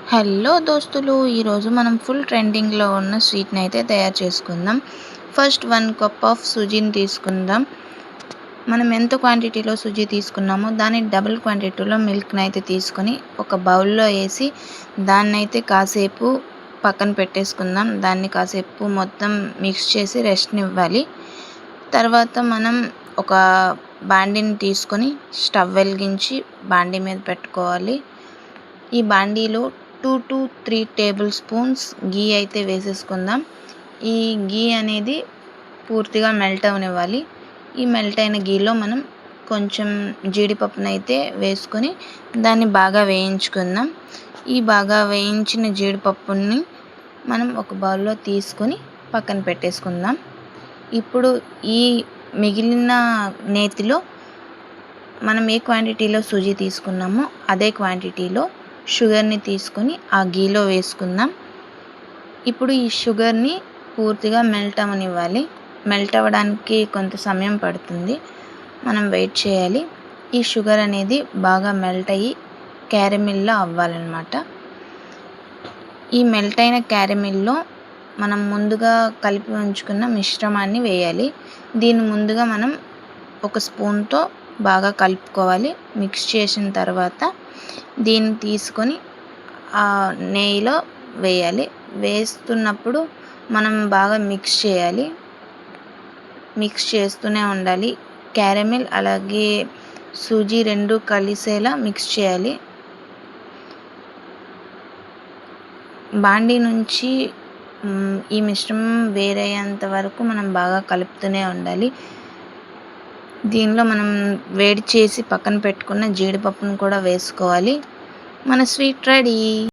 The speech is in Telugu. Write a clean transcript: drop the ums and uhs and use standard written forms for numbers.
హలో దోస్తులు, ఈరోజు మనం ఫుల్ ట్రెండింగ్లో ఉన్న స్వీట్ని అయితే తయారు చేసుకుందాం. ఫస్ట్ 1 కప్ ఆఫ్ సుజీని తీసుకుందాం. మనం ఎంత క్వాంటిటీలో సుజీ తీసుకున్నామో దాని డబుల్ క్వాంటిటీలో మిల్క్ని అయితే తీసుకొని ఒక బౌల్లో వేసి దాన్ని అయితే కాసేపు పక్కన పెట్టేసుకుందాం. దాన్ని కాసేపు మొత్తం మిక్స్ చేసి రెస్ట్ని ఇవ్వాలి. తర్వాత మనం ఒక బాండీని తీసుకొని స్టవ్ వెలిగించి బాండీ మీద పెట్టుకోవాలి. ఈ బాండీలో 2 to 3 టేబుల్ స్పూన్స్ గీ అయితే వేసేసుకుందాం. ఈ గీ అనేది పూర్తిగా మెల్ట్ అవనివ్వాలి. ఈ మెల్ట్ అయిన గీలో మనం కొంచెం జీడిపప్పును అయితే వేసుకొని దాన్ని బాగా వేయించుకుందాం. ఈ బాగా వేయించిన జీడిపప్పుని మనం ఒక బౌల్లో తీసుకొని పక్కన పెట్టేసుకుందాం. ఇప్పుడు ఈ మిగిలిన నేతిలో మనం ఏ క్వాంటిటీలో సుజీ తీసుకున్నామో అదే క్వాంటిటీలో షుగర్ని తీసుకొని ఆ గీలో వేసుకుందాం. ఇప్పుడు ఈ షుగర్ని పూర్తిగా మెల్ట్ అవనివ్వాలి. మెల్ట్ అవ్వడానికి కొంత సమయం పడుతుంది, మనం వెయిట్ చేయాలి. ఈ షుగర్ అనేది బాగా మెల్ట్ అయ్యి క్యారమిల్లా అవ్వాలన్నమాట. ఈ మెల్ట్ అయిన క్యారమిల్లో మనం ముందుగా కలిపి ఉంచుకున్న మిశ్రమాన్ని వేయాలి. దీన్ని ముందుగా మనం ఒక స్పూన్తో బాగా కలుపుకోవాలి. మిక్స్ చేసిన తర్వాత దీన్ని తీసుకొని ఆ నెయ్యిలో వేయాలి. వేస్తున్నప్పుడు మనం బాగా మిక్స్ చేయాలి. మిక్స్ చేస్తూనే ఉండాలి. క్యారమిల్ అలాగే సూజీ రెండు కలిసేలా మిక్స్ చేయాలి. బాండీ నుంచి ఈ మిశ్రమం వేరయ్యేంత వరకు మనం బాగా కలుపుతూనే ఉండాలి. దీనిలో మనం వేడి చేసి పక్కన పెట్టుకున్న జీడిపప్పును కూడా వేసుకోవాలి. మన స్వీట్ రెడీ.